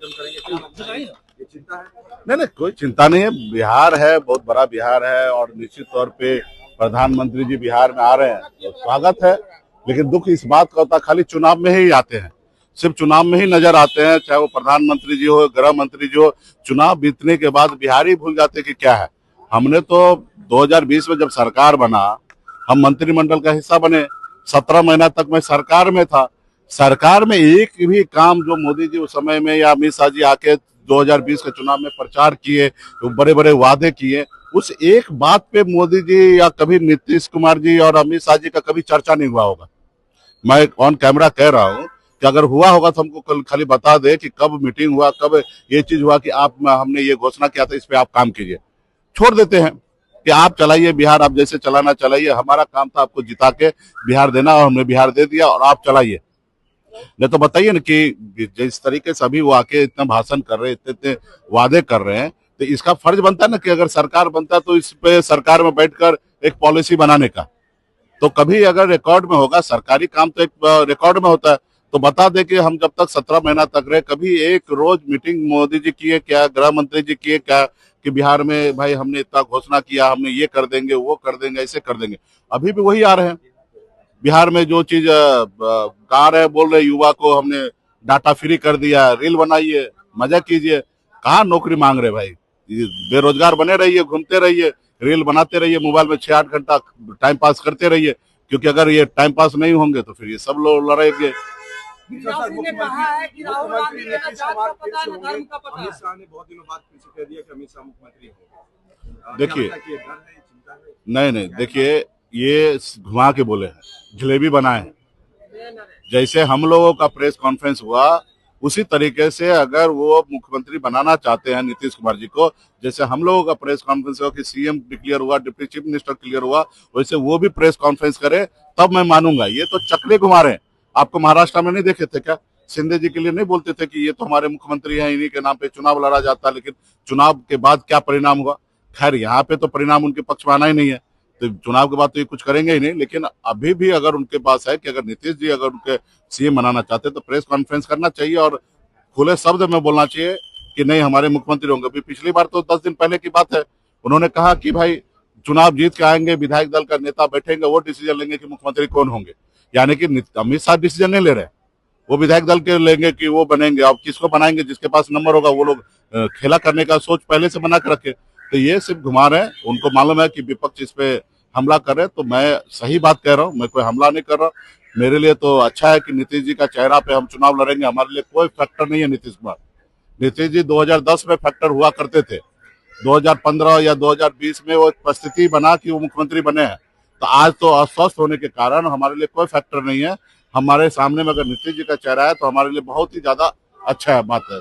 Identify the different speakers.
Speaker 1: खत्म करेंगे, क्या लगता है? ये चिंता है?
Speaker 2: नहीं, कोई चिंता नहीं है। बिहार है, बहुत बड़ा बिहार है और निश्चित तौर पे प्रधानमंत्री जी बिहार में आ रहे हैं तो स्वागत है। लेकिन दुख इस बात का होता है खाली चुनाव में ही आते हैं, सिर्फ चुनाव में ही नजर आते हैं, चाहे वो प्रधानमंत्री जी हो, गृह मंत्री जी हो। चुनाव बीतने के बाद बिहार ही भूल जाते कि क्या है। हमने तो 2020 में जब सरकार बना, हम मंत्रिमंडल का हिस्सा बने, 17 महीना तक मैं सरकार में था। सरकार में एक भी काम जो मोदी जी उस समय में या अमित शाह जी आके 2020 के चुनाव में प्रचार किए, तो बड़े बड़े वादे किए, उस एक बात पे मोदी जी या कभी नीतीश कुमार जी और अमित शाह जी का कभी चर्चा नहीं हुआ होगा। मैं ऑन कैमरा कह रहा हूँ कि अगर हुआ होगा तो हमको कल खाली बता दे कि कब मीटिंग हुआ, कब ये चीज हुआ कि आप हमने ये घोषणा किया था, इस पे आप काम कीजिए। छोड़ देते हैं कि आप चलाइए बिहार, आप जैसे चलाना चलाइए, हमारा काम था आपको जिता के बिहार देना और हमने बिहार दे दिया और आप चलाइए। नहीं तो बताइए ना कि जिस तरीके से अभी वो आके इतना भाषण कर रहे हैं, इतने इतने वादे कर रहे हैं, तो इसका फर्ज बनता है ना कि अगर सरकार बनता तो इस पे सरकार में बैठकर एक पॉलिसी बनाने का। तो कभी अगर रिकॉर्ड में होगा, सरकारी काम तो एक रिकॉर्ड में होता है, तो बता दे कि हम जब तक 17 महीना तक रहे कभी एक रोज मीटिंग मोदी जी किए क्या, गृह मंत्री जी किए क्या कि बिहार में भाई हमने इतना घोषणा किया, हमने ये कर देंगे, वो कर देंगे, ऐसे कर देंगे। अभी भी वही आ रहे हैं। बिहार में जो चीज गा रहे, बोल रहे युवा को हमने डाटा फ्री कर दिया, रील बनाइए, मजा कीजिए। कहाँ नौकरी मांग रहे भाई? बेरोजगार बने रहिए, घूमते रहिए, रील बनाते रहिए, मोबाइल में 6-8 घंटा टाइम पास करते रहिए, क्योंकि अगर ये टाइम पास नहीं होंगे तो फिर ये सब लोग लड़ेंगे।
Speaker 1: मुख्यमंत्री नीतीश कुमार फिर से होंगे। अमित शाह ने बहुत दिनों बाद फिर से कह दिया कि अमित शाह मुख्यमंत्री होंगे।
Speaker 2: देखिए, नहीं, देखिए, ये घुमा के बोले हैं, जलेबी बनाए हैं। जैसे हम लोगों का प्रेस कॉन्फ्रेंस हुआ उसी तरीके से अगर वो मुख्यमंत्री बनाना चाहते हैं नीतीश कुमार जी को, जैसे हम लोगों का प्रेस कॉन्फ्रेंस हुआ कि सीएम क्लियर हुआ, डिप्टी चीफ मिनिस्टर क्लियर हुआ, वैसे वो भी प्रेस कॉन्फ्रेंस करे तब मैं मानूंगा। ये तो चकले घुमा रहे हैं। आपको महाराष्ट्र में नहीं देखे थे क्या? शिंदे जी के लिए नहीं बोलते थे कि ये तो हमारे मुख्यमंत्री हैं, इन्हीं के नाम पे चुनाव लड़ा जाता, लेकिन चुनाव के बाद क्या परिणाम हुआ? खैर, यहाँ पे तो परिणाम उनके पक्ष में आना ही नहीं है, तो चुनाव के बाद तो ये कुछ करेंगे ही नहीं। लेकिन अभी भी अगर उनके पास है कि अगर नीतीश जी अगर उनके सीएम बनाना चाहते तो प्रेस कॉन्फ्रेंस करना चाहिए और खुले शब्द में बोलना चाहिए कि नहीं हमारे मुख्यमंत्री होंगे। अभी पिछली बार तो 10 दिन पहले की बात है, उन्होंने कहा कि भाई चुनाव जीत के आएंगे, विधायक दल का नेता बैठेंगे, वो डिसीजन लेंगे कि मुख्यमंत्री कौन होंगे। यानी कि अमित शाह डिसीजन नहीं ले रहे, वो विधायक दल के लेंगे कि वो बनेंगे। अब किसको बनाएंगे? जिसके पास नंबर होगा वो लोग खेला करने का सोच पहले से बना कर रखे। तो ये सिर्फ घुमा रहे हैं। उनको मालूम है कि विपक्ष इस पे हमला करे, तो मैं सही बात कह रहा हूँ, मैं कोई हमला नहीं कर रहा। मेरे लिए तो अच्छा है कि नीतीश जी का चेहरा पे हम चुनाव लड़ेंगे, हमारे लिए कोई फैक्टर नहीं है नीतीश कुमार। नीतीश जी 2010 में फैक्टर हुआ करते थे, 2015 या 2020 में वो परिस्थिति बना कि वो मुख्यमंत्री बने हैं। तो आज तो अस्वस्थ होने के कारण हमारे लिए कोई फैक्टर नहीं है। हमारे सामने में अगर नीतीश जी का चेहरा है तो हमारे लिए बहुत ही ज्यादा अच्छा है बात है।